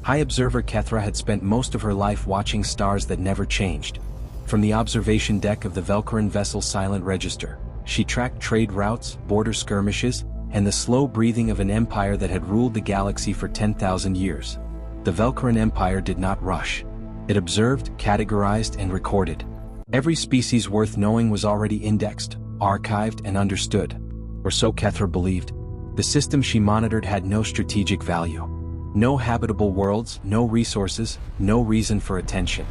High observer Kethra had spent most of her life watching stars that never changed. From the observation deck of the Velcaran vessel Silent Register, she tracked trade routes, border skirmishes, and the slow breathing of an empire that had ruled the galaxy for 10,000 years. The Velcaran Empire did not rush. It observed, categorized, and recorded. Every species worth knowing was already indexed, archived, and understood. Or so Kethra believed. The system she monitored had no strategic value. No habitable worlds, no resources, no reason for attention.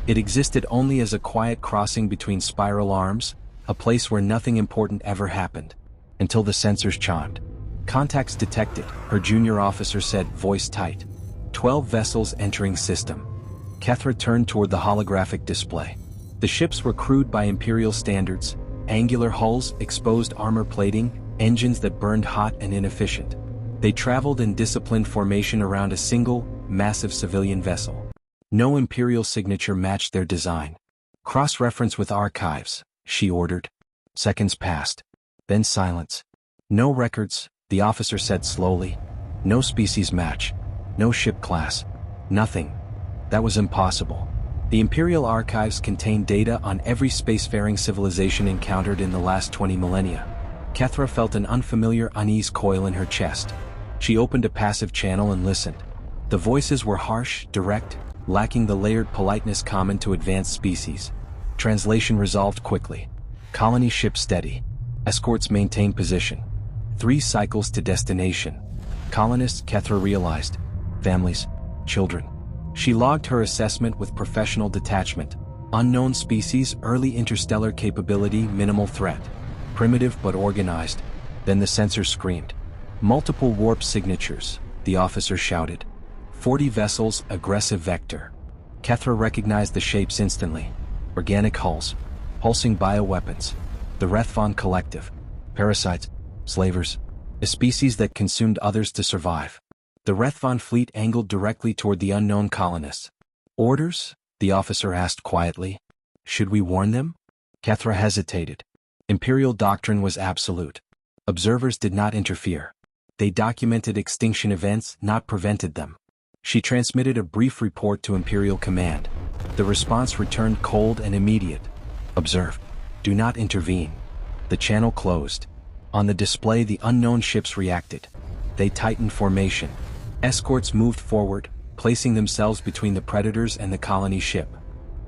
It existed only as a quiet crossing between spiral arms, a place where nothing important ever happened. Until the sensors chimed. Contacts detected, her junior officer said, voice tight. 12 vessels entering system. Kethra turned toward the holographic display. The ships were crewed by Imperial standards, angular hulls, exposed armor plating, engines that burned hot and inefficient. They traveled in disciplined formation around a single, massive civilian vessel. No Imperial signature matched their design. Cross-reference with archives, she ordered. Seconds passed. Then silence. No records, the officer said slowly. No species match. No ship class. Nothing. That was impossible. The Imperial archives contained data on every spacefaring civilization encountered in the last 20 millennia. Kethra felt an unfamiliar unease coil in her chest. She opened a passive channel and listened. The voices were harsh, direct, lacking the layered politeness common to advanced species. Translation resolved quickly. Colony ship steady. Escorts maintain position. 3 cycles to destination. Colonists, Kethra realized. Families. Children. She logged her assessment with professional detachment. Unknown species, early interstellar capability, minimal threat. Primitive but organized. Then the sensor screamed. Multiple warp signatures, the officer shouted. 40 vessels, aggressive vector. Kethra recognized the shapes instantly. Organic hulls. Pulsing bioweapons. The Rethvon Collective. Parasites. Slavers. A species that consumed others to survive. The Rethvon fleet angled directly toward the unknown colonists. Orders? The officer asked quietly. Should we warn them? Kethra hesitated. Imperial doctrine was absolute. Observers did not interfere. They documented extinction events, not prevented them. She transmitted a brief report to Imperial Command. The response returned cold and immediate. Observe. Do not intervene. The channel closed. On the display, the unknown ships reacted. They tightened formation. Escorts moved forward, placing themselves between the Predators and the colony ship.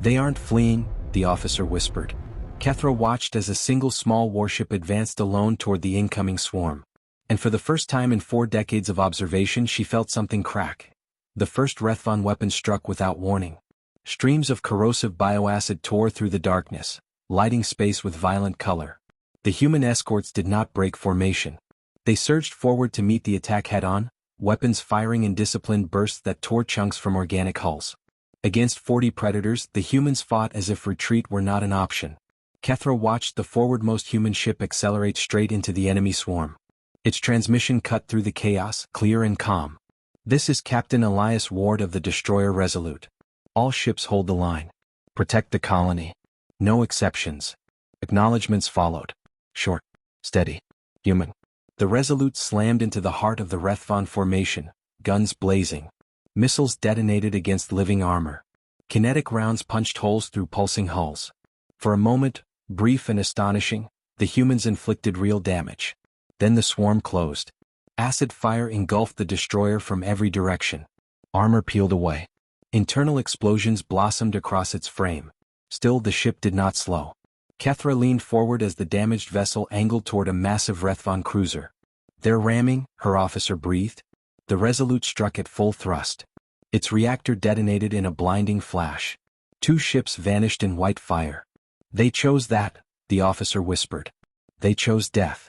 They aren't fleeing, the officer whispered. Kethra watched as a single small warship advanced alone toward the incoming swarm. And for the first time in 4 decades of observation, she felt something crack. The first Rethvon weapon struck without warning. Streams of corrosive bioacid tore through the darkness, lighting space with violent color. The human escorts did not break formation. They surged forward to meet the attack head-on, weapons firing in disciplined bursts that tore chunks from organic hulls. Against 40 Predators, the humans fought as if retreat were not an option. Kethra watched the forwardmost human ship accelerate straight into the enemy swarm. Its transmission cut through the chaos, clear and calm. This is Captain Elias Ward of the destroyer Resolute. All ships hold the line. Protect the colony. No exceptions. Acknowledgements followed. Short. Steady. Human. The Resolute slammed into the heart of the Rethvon formation, guns blazing. Missiles detonated against living armor. Kinetic rounds punched holes through pulsing hulls. For a moment, brief and astonishing, the humans inflicted real damage. Then the swarm closed. Acid fire engulfed the destroyer from every direction. Armor peeled away. Internal explosions blossomed across its frame. Still, the ship did not slow. Kethra leaned forward as the damaged vessel angled toward a massive Rethvon cruiser. They're ramming, her officer breathed. The Resolute struck at full thrust. Its reactor detonated in a blinding flash. 2 ships vanished in white fire. They chose that, the officer whispered. They chose death.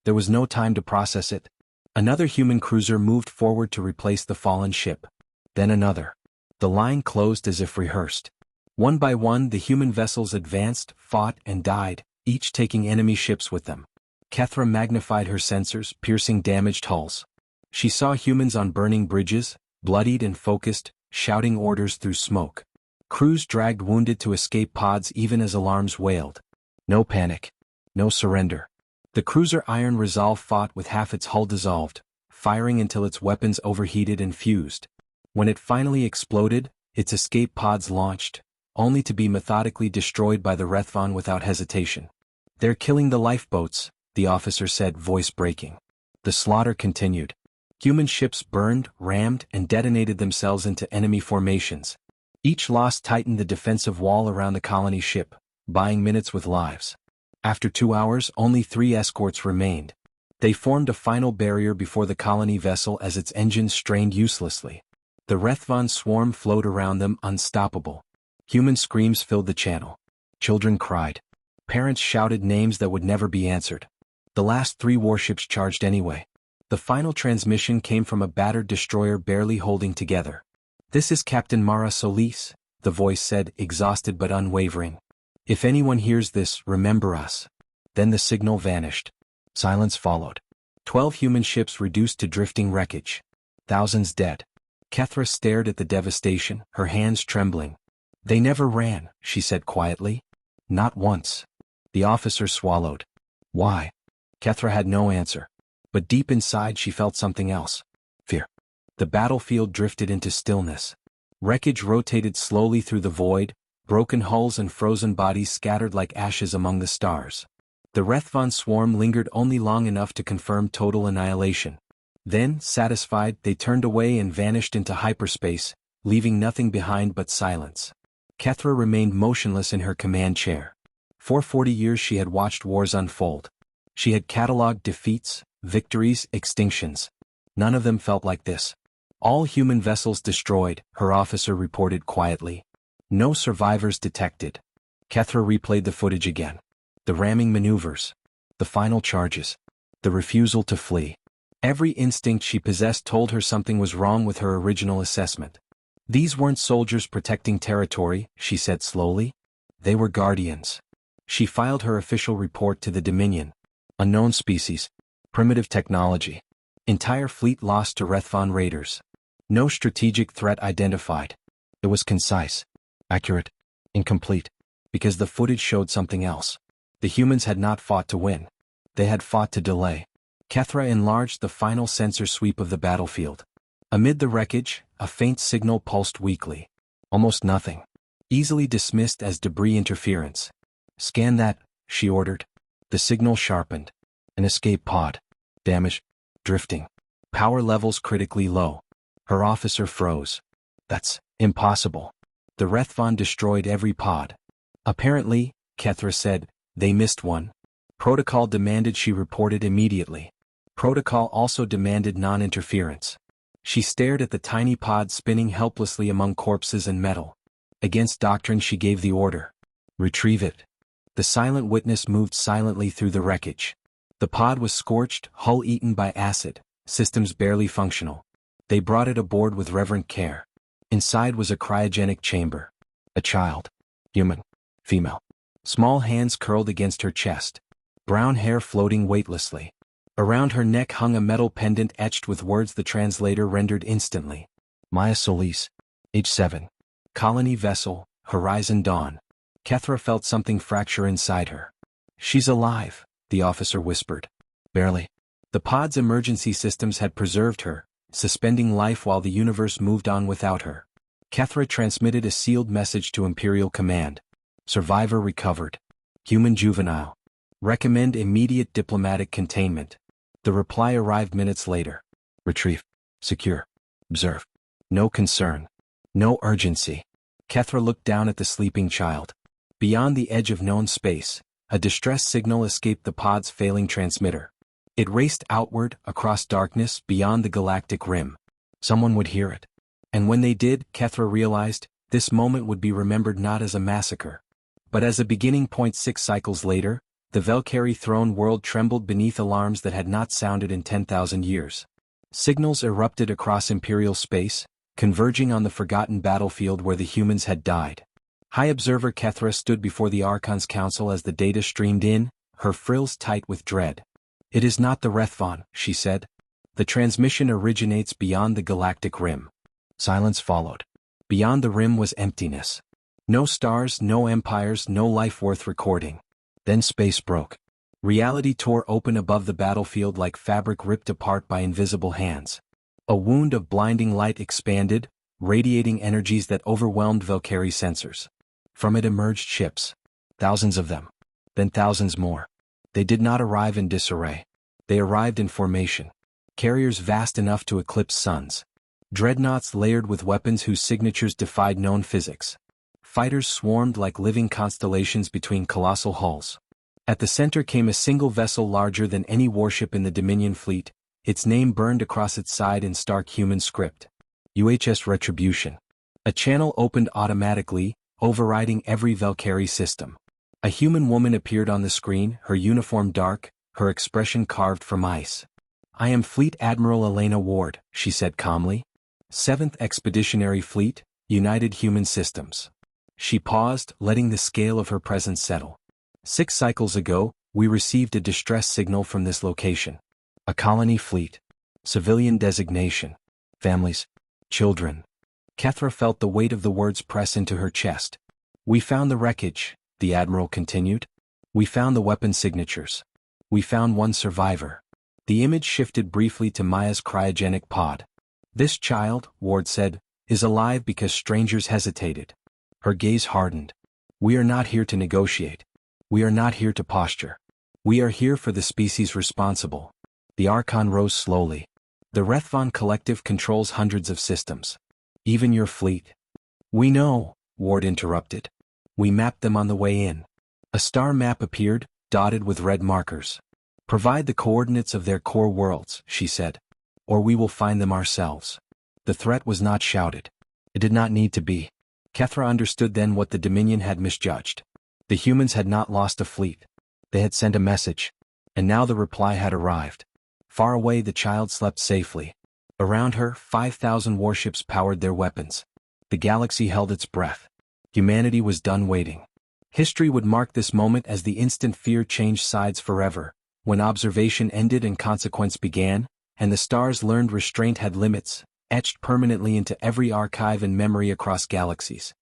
There was no time to process it. Another human cruiser moved forward to replace the fallen ship. Then another. The line closed as if rehearsed. One by one, the human vessels advanced, fought, and died, each taking enemy ships with them. Kethra magnified her sensors, piercing damaged hulls. She saw humans on burning bridges, bloodied and focused, shouting orders through smoke. Crews dragged wounded to escape pods even as alarms wailed. No panic. No surrender. The cruiser Iron Resolve fought with half its hull dissolved, firing until its weapons overheated and fused. When it finally exploded, its escape pods launched, only to be methodically destroyed by the Rethvon without hesitation. "They're killing the lifeboats," the officer said, voice breaking. The slaughter continued. Human ships burned, rammed, and detonated themselves into enemy formations. Each loss tightened the defensive wall around the colony ship, buying minutes with lives. After 2 hours, only 3 escorts remained. They formed a final barrier before the colony vessel as its engines strained uselessly. The Rethvon swarm flowed around them, unstoppable. Human screams filled the channel. Children cried. Parents shouted names that would never be answered. The last 3 warships charged anyway. The final transmission came from a battered destroyer barely holding together. "This is Captain Mara Solis," the voice said, exhausted but unwavering. "If anyone hears this, remember us." Then the signal vanished. Silence followed. 12 human ships reduced to drifting wreckage. Thousands dead. Kethra stared at the devastation, her hands trembling. "They never ran," she said quietly. "Not once." The officer swallowed. "Why?" Kethra had no answer. But deep inside she felt something else. Fear. The battlefield drifted into stillness. Wreckage rotated slowly through the void, broken hulls and frozen bodies scattered like ashes among the stars. The Rethvon swarm lingered only long enough to confirm total annihilation. Then, satisfied, they turned away and vanished into hyperspace, leaving nothing behind but silence. Kethra remained motionless in her command chair. For 40 years she had watched wars unfold. She had catalogued defeats, victories, extinctions. None of them felt like this. "All human vessels destroyed," her officer reported quietly. "No survivors detected." Kethra replayed the footage again. The ramming maneuvers. The final charges. The refusal to flee. Every instinct she possessed told her something was wrong with her original assessment. "These weren't soldiers protecting territory," she said slowly. "They were guardians." She filed her official report to the Dominion. Unknown species. Primitive technology. Entire fleet lost to Rethvon raiders. No strategic threat identified. It was concise, accurate, incomplete, because the footage showed something else. The humans had not fought to win. They had fought to delay. Kethra enlarged the final sensor sweep of the battlefield. Amid the wreckage, a faint signal pulsed weakly. Almost nothing. Easily dismissed as debris interference. "Scan that," she ordered. The signal sharpened. An escape pod. Damage. Drifting. Power levels critically low. Her officer froze. "That's impossible." The Rethvon destroyed every pod. "Apparently," Kethra said, "they missed one." Protocol demanded she reported immediately. Protocol also demanded non-interference. She stared at the tiny pod spinning helplessly among corpses and metal. Against doctrine she gave the order. "Retrieve it." The silent witness moved silently through the wreckage. The pod was scorched, hull eaten by acid, systems barely functional. They brought it aboard with reverent care. Inside was a cryogenic chamber. A child. Human. Female. Small hands curled against her chest. Brown hair floating weightlessly. Around her neck hung a metal pendant etched with words the translator rendered instantly. "Maya Solis. Age 7. Colony vessel, Horizon Dawn." Kethra felt something fracture inside her. "She's alive," the officer whispered. "Barely." The pod's emergency systems had preserved her, suspending life while the universe moved on without her. Kethra transmitted a sealed message to Imperial Command. "Survivor recovered. Human juvenile. Recommend immediate diplomatic containment." The reply arrived minutes later. "Retrieve. Secure. Observe. No concern. No urgency." Kethra looked down at the sleeping child. Beyond the edge of known space, a distress signal escaped the pod's failing transmitter. It raced outward, across darkness, beyond the galactic rim. Someone would hear it. And when they did, Kethra realized, this moment would be remembered not as a massacre, but as a beginning point. 6 cycles later, the Valkyrie throne world trembled beneath alarms that had not sounded in 10,000 years. Signals erupted across Imperial space, converging on the forgotten battlefield where the humans had died. High Observer Kethra stood before the Archon's Council as the data streamed in, her frills tight with dread. "It is not the Rethvon," she said. "The transmission originates beyond the galactic rim." Silence followed. Beyond the rim was emptiness. No stars, no empires, no life worth recording. Then space broke. Reality tore open above the battlefield like fabric ripped apart by invisible hands. A wound of blinding light expanded, radiating energies that overwhelmed Valkyrie sensors. From it emerged ships. Thousands of them. Then thousands more. They did not arrive in disarray. They arrived in formation. Carriers vast enough to eclipse suns. Dreadnoughts layered with weapons whose signatures defied known physics. Fighters swarmed like living constellations between colossal hulls. At the center came a single vessel larger than any warship in the Dominion fleet, its name burned across its side in stark human script. UHS Retribution. A channel opened automatically, overriding every Valkyrie system. A human woman appeared on the screen, her uniform dark, her expression carved from ice. "I am Fleet Admiral Elena Ward," she said calmly. 7th Expeditionary Fleet, United Human Systems. She paused, letting the scale of her presence settle. 6 cycles ago, we received a distress signal from this location. A colony fleet. Civilian designation. Families. Children. Kethra felt the weight of the words press into her chest. "We found the wreckage," the Admiral continued. "We found the weapon signatures. We found one survivor." The image shifted briefly to Maya's cryogenic pod. "This child," Ward said, "is alive because strangers hesitated." Her gaze hardened. "We are not here to negotiate. We are not here to posture. We are here for the species responsible." The Archon rose slowly. "The Rethvon Collective controls hundreds of systems. Even your fleet." "We know," Ward interrupted. "We mapped them on the way in." A star map appeared, dotted with red markers. "Provide the coordinates of their core worlds," she said. "Or we will find them ourselves." The threat was not shouted. It did not need to be. Kethra understood then what the Dominion had misjudged. The humans had not lost a fleet. They had sent a message. And now the reply had arrived. Far away the child slept safely. Around her, 5,000 warships powered their weapons. The galaxy held its breath. Humanity was done waiting. History would mark this moment as the instant fear changed sides forever, when observation ended and consequence began, and the stars learned restraint had limits, etched permanently into every archive and memory across galaxies.